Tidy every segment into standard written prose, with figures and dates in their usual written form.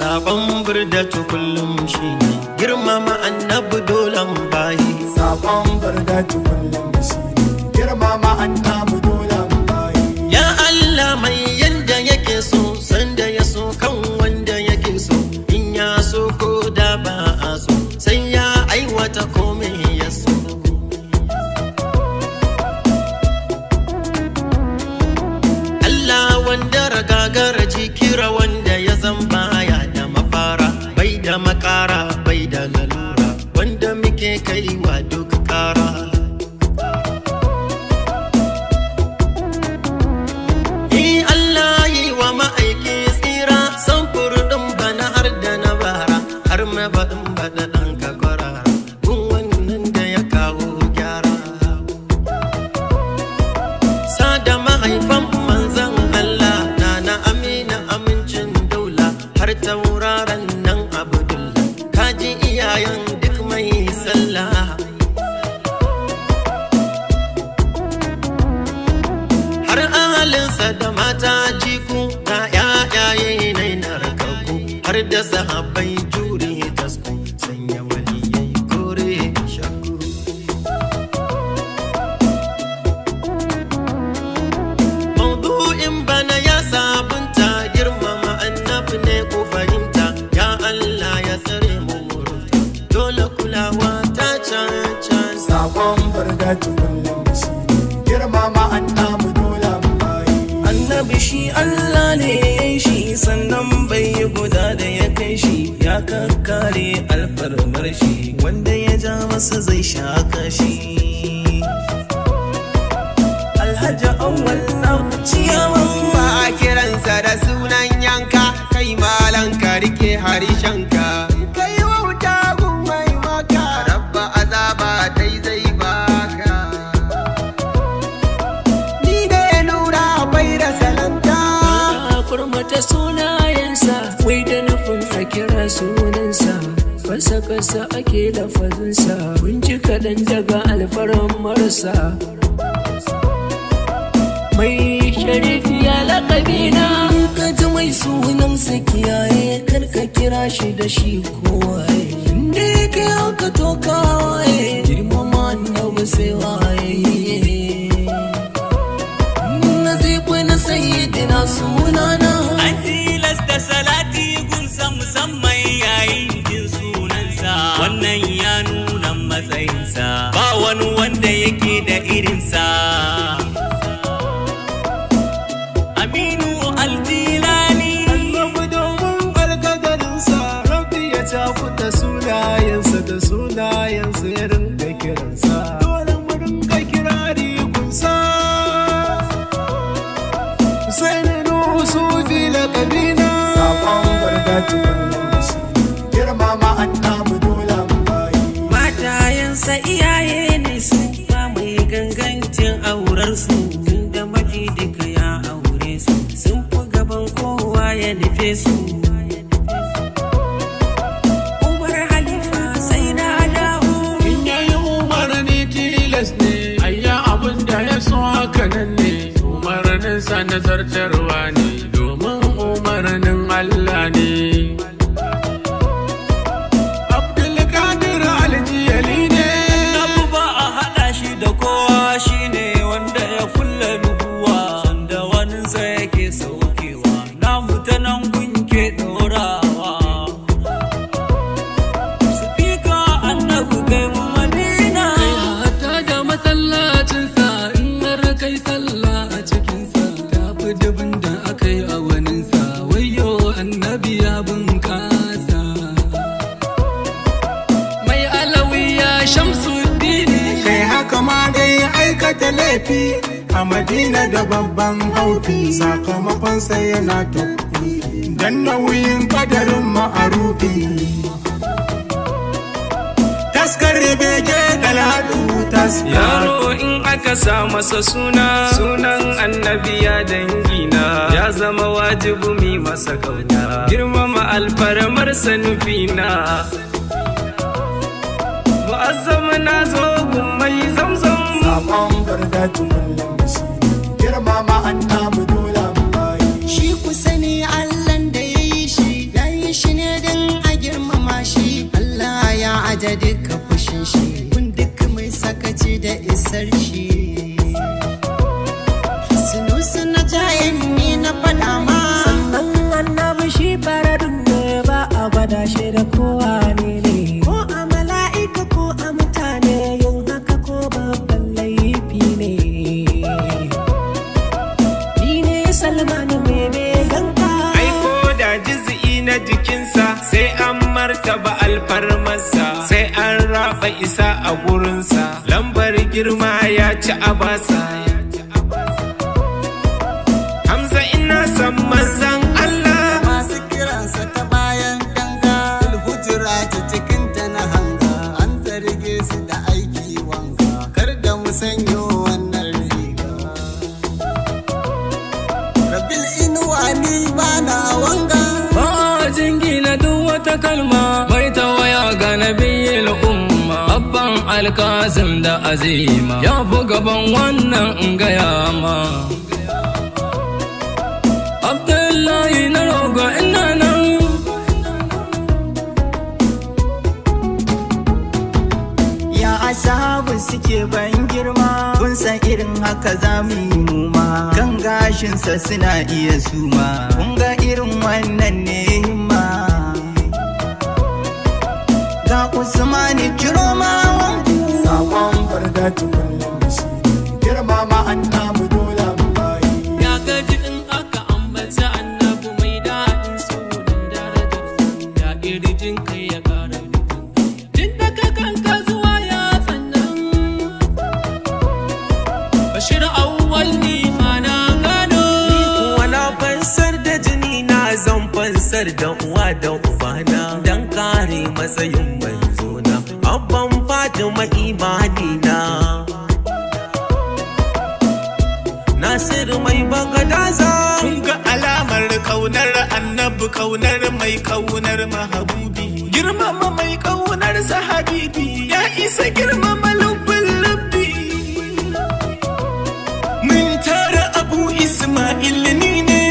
Sabon burdatu kullum shine girmama annabi dolan bayi. Sabon burdatu kullum shine girmama annabi dolan bayi. Ya Allah mai yanda yake so sanda ya so kan wanda yake so, in ya so ko da ba a so sai ya aiwata komai ya so. Allah wanda ragagara jikira wanda ya zamba ya da mafara, bai da makara bai da lalura, wanda muke kaiwa duk kara. Allah yi wa ma'aiki tsira samfur ɗin bana har da na bara, har mabaɗin baɗa ɗan ka kwarara gun wannan da ya kawo gyara. Sada mahaifan manzan Allah na Amina amincin daula, har tauraron nan Abdullah, kaji iyayen duk mai sallah. Har ahalinsa da mata jiku na ƴaƴaye nai na rakaku, har da sahabbai jure tasku sanya waliyai kore shakku. Maudu'in bana ya sabunta girmama annabi ne ko fahimta, ya Allah ya tsare mu murta dole kulawa ta cancan. Sabon burdatu kullum shine girmama annabi dolan bayi. Annabi shi Allah ne ya yi shi, sannan bai yi guda da ya kai shi, ya kakkare alfarmar shi, wanda ya ja masa zai shaka shi. Alhaji Awwal na ciyawan ba a kiransa da sunan yanka, kai malan ka rike harishanka, kai wauta gun mai maka, rabba azaba dai zai baka. Ni da ya nura bai da salanta, kurmata sunayensa, wai da nufin a kira sunansa, kasa ake lafazinsa, kun ji kaɗan daga alfaran marasa. Mai sharifiya laƙabina, ka ji mai sunansa kiyaye, karka kira shi da shi kowaye, inda yake haka to kawaye, girmama annabi sai waye. Nazifi na sayyidina sunana, an tilasta salati gunsa musamman yayin jin sunansa, wannan ya nuna matsayinsa, ba wani wanda yake da irinsa. Aminu Al-Jilani, Annabi domin alkadarinsa, rabbi ya cakuta sunayensa da sunayensa ya rinka kiransa, dole mu rinka kirari kunsa. Husaini Nuhu Sufi laƙabina. Sabon burdatu kullum shine girmama annabi dolan bayi. matayensa iyaye ne su, ba mai gangancin aurarsu, tunda mafi duka ya aure su, sun fi gaban kowa ya nufe su. Umar Halifa sai na dawo, In yayi umarni tilas ne, ayya abin da ya so haka nan ne, umarninsa nazartarwa ne, domin umarnin Allah ne. Abdulkadir Aljiyali ne, abu ba a haɗa shi da kowa, shine wanda ya kulle nubuwa, sanda waninsa yake saukewa, namu ta nan gunke ɗorawa. Sifika annabi kai mu Madina, hatta da masallacinsa, in har kai sallah a cikinsa, ta fi dubin da aka yi a waninsa, wayo annabi ya bunkasa. Mai alawiya Shamsuddini, kai haka ma dai aikata laifi a Madina da babban haufi, sakamakonsa yana tafi dan nauyin kadarin ma'arufi. Taskar bege daladu taskar. yaro in aka sa masa suna, sunan annabi ya dangina, ya zama wajibu mi masa kauna, girmama alfarmar sanufina. Mu'azzam na zo gun mai zamzam, Sabon burdatu kullum shine girmama annabi dolan bayi. shi ku sani Allahn da ya yi shi, ya yi shi ne isar shi. Sunusu na jayen ni na faɗa ma. Sannan annabi shi faradun ne ba a gwada shi da kowa ne. Ko a mala'ika ko a mutane yin haka ko babban laifi ne. Ni ne Salman mene ganka. Aiko da jiz'i na jikinsa sai an martaba alfarmarsa, sai an raba isa a gurinsa, lambar girma ya ci a basa. Hamza ina san manzan Allah, masu kiransa ta bayan danga, hujura ta cikinta na hanga, an zarge su da aiki wanka, kar da mu sanyo wannan riga. Rabil inuwa ni ba na wanga. Ba a jingina duk wata kalma mai tawaya ga nabiyil umma. Abban alkazim da azima ya fi gaban wannan in gaya ma. Abdullahi na rogo ina nan. Ya asahabu suke ban girma, kun san irin haka za mu yi muma. Kan gashinsa suna iya suma, kun ga irin wannan ne himma. Ga Usmani kiro ma wanku. Sakon Bardatu kullum da shi girma ma annabu dole mu bayi. Ya gaji in aka ambata annabu mai daɗin sunan darajar su. Ya ƙirjin kai ya ƙara dukkan. Tun daga kanka zuwa ya tsannan. Bashir awwal ni ma na gano. wala fansar da jini na zan fansar da uwa da ubana, dan kare matsayin manzona, abban Fatima imanina. Nasiru mai bagadaza, kun ga alamar kaunar annabi, kaunar mai kaunar mahabubi, girmama mai kaunar sahabibi, ya isa girmama lubbin lubbi. Mun tara Abu Ismail ni ne,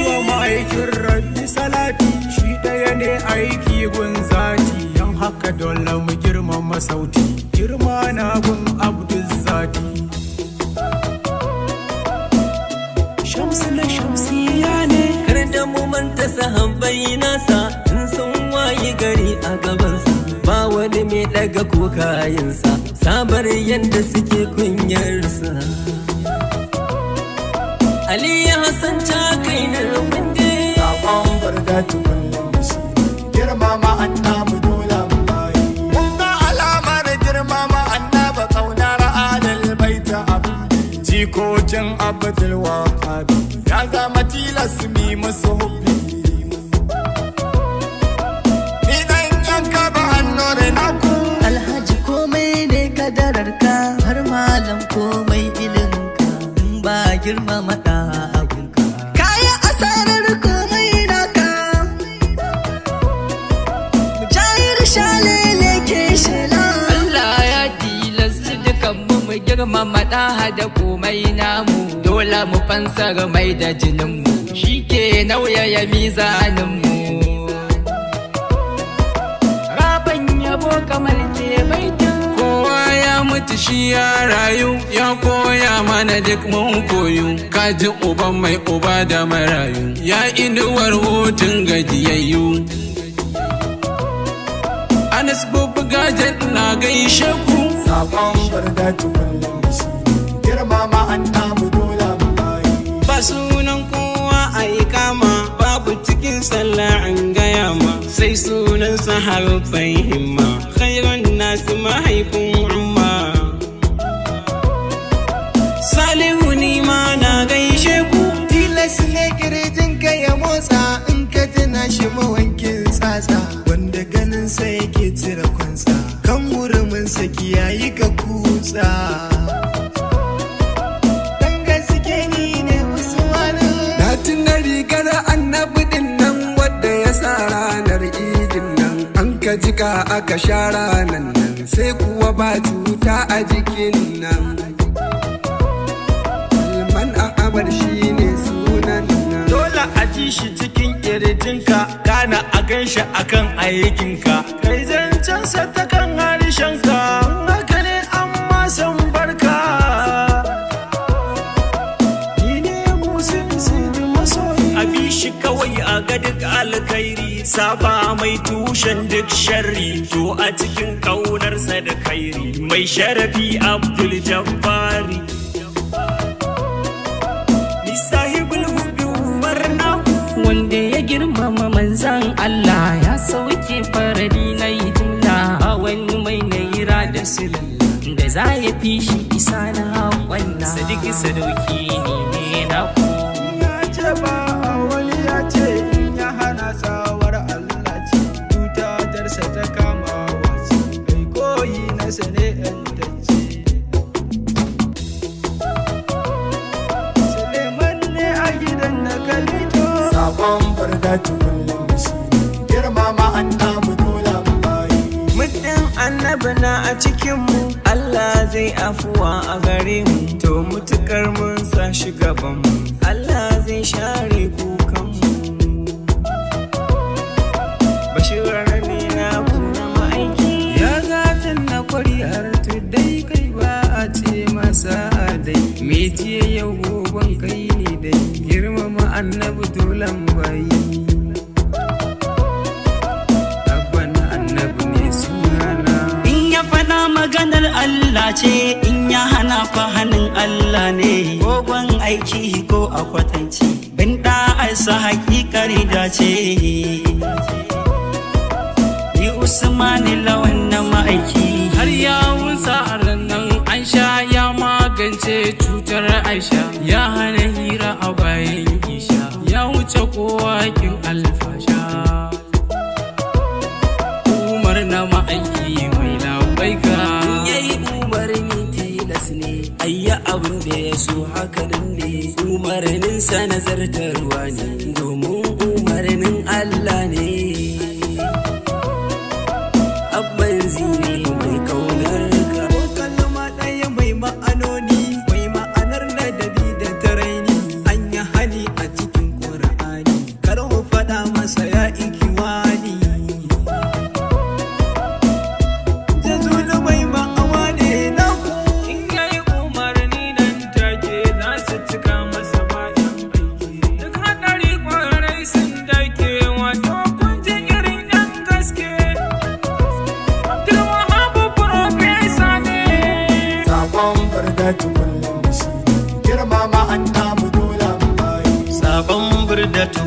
Wa ma'aikin rabbi salati shi ɗaya ne aiki gun zati. Yan haka dole mu girmama sauti, girma na gun abdul zati. Shamsu na shamsiya ne. Kar da mu manta sahabbai nasa, in sun waye gari a gabansa, ba wani mai daga kokayinsa, sabar yadda suke kunyarsa. Ali Hassan ta kai na wande. Sakon Bardatu kullum da shi girma ma annabu dole mu bayi. Mun ga alamar girma ma annaba kaunar adal baita abu. Jikokin Abdul Wahab ya zama tilas mi musu hubbi. Ni dan yanka ba hannore naku. Alhaji komai ne kadararka, har malam komai iliminka, in ba girmama ɗa abunka. Kaya asarar komai naka. Mujahid shalele ke shela. Allah ya tilasta dukan mu girmama ɗaha da komai namu. Dole mu fansar mai da jininmu, shi ke nauyaya mizaninmu. Raban yabo kamar ke baitin. kowa ya mutu shi ya rayu, ya koya mana duk mun koyu. Kaji uban mai uba da marayu, ya inuwar hutun gajiyayyu. Anas Bubu Gajen na gaishe ku. Sakon Bardatu kullum da shi girma ma annabu dole mu bayi. Ba sunan kowa a yi kama, babu cikin sallah an gaya ma, sai sunan sahabbai himma, khairun nasu mahaifin umma. Salihu ni ma na gaishe ku, tilas ne kirjinka ya motsa, in ka tuna shi mawankin tsatsa, wanda ganinsa yake cire kwansa, kan huruminsa kiyayi ka kutsa. Dan gaske ni ne Usmanu. Na tuna rigar annabi din nan wadda ya sa ranar idin nan, an ka jika aka sha ranan nan, sai kuwa ba cuta a jikin nan. Salman Ahmad shi ne sunan nan. Dole a ji shi cikin kirjinka, kana a gan shi akan aikinka, kai zancensa ta kan harshenka, haka ne amma san barka. ga duk alkhairi saba mai tushen duk sharri to a cikin ƙaunarsa da kairi mai sharafi Abdul Jabbari ni sahibul hubbi warna wanda ya girmama manzan Allah ya sauke faradi na yi jumla a wani mai naira da silalla da za ya fi shi isa na haƙwalla sadiki sadauki ne na ku ya ce ba a wani ya ce in ya hana tsawar Allah ce tutatarsa ta kama wace kai koyi na sane yantacce Suleiman ne a gidan na kalito Sabon Burdatu kullum shi ne girmama annabi dole mu bayi. muddin annabi na a cikinmu Allah zai afuwa a gare mu to mutukar mun sa shi gabanmu Allah zai share kukanmu bashirar ne na kuna ma'aiki ya gatan na kwariyar dai kai ba a ce masa dai me jiya yau goban kai ne dai girmama annabi dole mu bayi maganar Allah ce in ya hana fa hannun Allah ne gogon aiki ko a kwatanci bin da'arsa hakikar dace ni Usmani lawan na ma'aiki har ya wunsa a ranar an sha ya magance cutar Aisha ya hana hira a bayan isha ya wuce kowa kin alfasha Umar na ma'aiki mai labaika yayi umarni tilas ne ayya abin da ya so hakanan ne umarnin sa nazartarwa ne domin umarnin Allah ne abban zine mai kaunar ka ko kalma ɗaya mai ma'anoni mai ma'anar ladabi da taraini an yi hali a cikin Qur'ani kar mu faɗa masa ya ikiwani jazulu mai ma'awa ne na ku in yayi umarni nan take za su cika masa bayan aiki duk hadari kwarai sun dake wato kun ji irin yan gaske Abdul Wahab Professor ne Sabon Burdatu kullum shi ne girmama annabi dole mu bayi. Sabon Burdatu